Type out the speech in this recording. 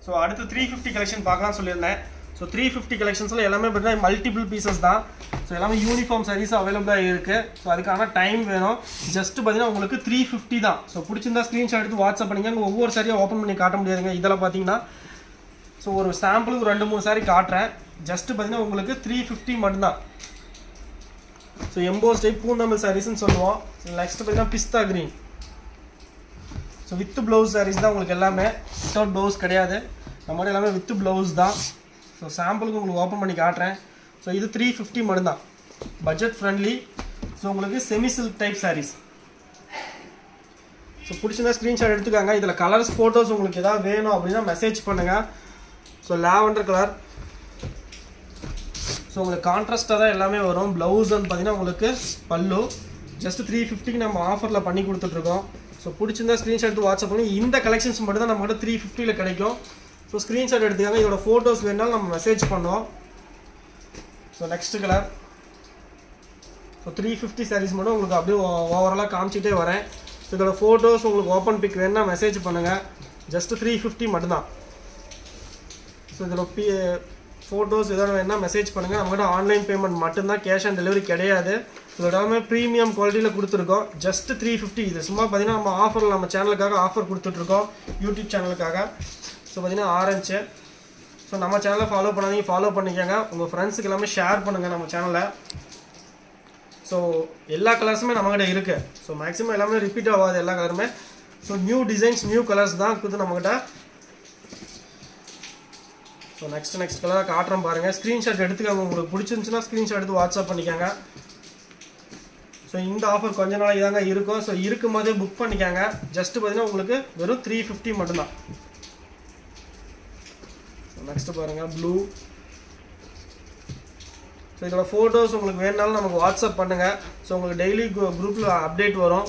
So அடுத்து 350 collection பார்க்கலாம்னு சொல்லியிருந்தேன். ஸோ 350 கலெக்ஷன்ஸில் எல்லாமே பார்த்தீங்கன்னா மல்டிபிள் பீசஸ் தான். ஸோ எல்லாமே யூனிஃபார்ம் சாரீஸ் அவைலபிளாக இருக்குது. ஸோ அதுக்கான டைம் வேணும். ஜஸ்ட்டு பார்த்தீங்கன்னா உங்களுக்கு 350 தான். ஸோ பிடிச்சிருந்தா ஸ்க்ரீன்ஷாட் எடுத்து வாட்ஸ்அப் பண்ணிங்க. அங்கே ஒவ்வொரு சாரியாக ஓப்பன் பண்ணி காட்ட முடியாதுங்க. இதெல்லாம் பார்த்தீங்கன்னா ஸோ ஒரு சாம்பிளுக்கு 2-3 சாரி காட்டுறேன். ஜஸ்ட்டு பார்த்தீங்கன்னா உங்களுக்கு 350 மட்டும்தான். ஸோ எம்போஸ் டைப் பூந்தமிழ் சாரீஸ்ன்னு சொல்லுவோம். நெக்ஸ்ட் பார்த்தீங்கன்னா pista green. So with blouse saris தான் உங்களுக்கு எல்லாமே. வித்தவுட் ப்ளவுஸ் கிடையாது. நம்மளோட எல்லாமே வித் ப்ளவுஸ் தான். ஸோ சாம்பிளுக்கு உங்களுக்கு ஓப்பன் பண்ணி காட்டுறேன். ஸோ இது 350 மட்டும்தான். Budget friendly. ஸோ உங்களுக்கு semi silk type sarees. So பிடிச்சிருந்தா ஸ்க்ரீன்ஷாட் எடுத்துக்காங்க. இதில் கலர்ஸ் ஃபோட்டோஸ் உங்களுக்கு எதாவது வேணும் அப்படின்னா மெசேஜ் பண்ணுங்கள். So lavender colour. ஸோ உங்களுக்கு கான்ட்ராஸ்ட்டாக தான் எல்லாமே வரும். ப்ளவுஸ் வந்து பார்த்தீங்கன்னா உங்களுக்கு பல்லு. ஜஸ்ட் 350க்கு நம்ம ஆஃபரில் பண்ணி கொடுத்துட்ருக்கோம். ஸோ பிடிச்சிருந்தா ஸ்க்ரீன்ஷாட் எடுத்து வாட்ஸ்அப் பண்ணி. இந்த கலெக்ஷன்ஸ் மட்டும் தான் நம்மகிட்ட 350ல் கிடைக்கும். ஸோ ஸ்க்ரீன்ஷாட் எடுத்துக்காங்க. இதோட ஃபோட்டோஸ் வேணாலும் நம்ம மெசேஜ் பண்ணோம். So next colour. So 350 saris மட்டும் உங்களுக்கு அப்படியே ஓவராலாக காமிச்சிட்டே வரேன். ஸோ இதோட ஃபோட்டோஸ் உங்களுக்கு ஓப்பன் பிக் வேணுன்னா மெசேஜ் பண்ணுங்கள். ஜஸ்ட் 350 மட்டும்தான். ஸோ இதோட ஃபோட்டோஸ் எதாவது வேணுன்னா மெசேஜ் பண்ணுங்கள். நம்மகிட்ட ஆன்லைன் பேமெண்ட் மட்டும்தான், கேஷ் ஆன் டெலிவரி கிடையாது. இதோட எல்லாமே ப்ரீமியம் குவாலிட்டியில் கொடுத்துருக்கோம். ஜஸ்ட் 350. இது சும்மா பார்த்தீங்கன்னா நம்ம ஆஃபரில் நம்ம சேனலுக்காக ஆஃபர் கொடுத்துட்ருக்கோம், யூடியூப் சேனலுக்காக. ஸோ பார்த்தீங்கன்னா ஆரஞ்சு. ஸோ நம்ம சேனலை ஃபாலோ பண்ணாதீங்க, ஃபாலோ பண்ணிக்கோங்க. உங்கள் ஃப்ரெண்ட்ஸுக்கு எல்லாமே ஷேர் பண்ணுங்கள் நம்ம சேனலை. ஸோ எல்லா கலர்ஸுமே நம்மகிட்ட இருக்குது. ஸோ மேக்ஸிமம் எல்லாமே ரிப்பீட் ஆகாது எல்லா கலருமே. So new designs new colours தான் இருக்குது நம்மகிட்ட. ஸோ நெக்ஸ்ட் கலர் காட்டுறோம் பாருங்கள். ஸ்க்ரீன்ஷாட் எடுத்துக்காங்க. உங்களுக்கு பிடிச்சிருந்துச்சுன்னா ஸ்க்ரீன்ஷாட் எடுத்து வாட்ஸ்அப் பண்ணிக்கோங்க. ஸோ இந்த ஆஃபர் கொஞ்ச நாளைக்கு தாங்க இருக்கும். ஸோ இருக்கும் போதே புக் பண்ணிக்காங்க. ஜஸ்ட்டு பார்த்தீங்கன்னா உங்களுக்கு வெறும் 350 மட்டும்தான். ஸோ நெக்ஸ்ட்டு பாருங்கள் ப்ளூ. ஸோ இதோட ஃபோட்டோஸ் உங்களுக்கு வேணுனாலும் நமக்கு வாட்ஸ்அப் பண்ணுங்கள். ஸோ உங்களுக்கு டெய்லி குரூப்பில் அப்டேட் வரும்.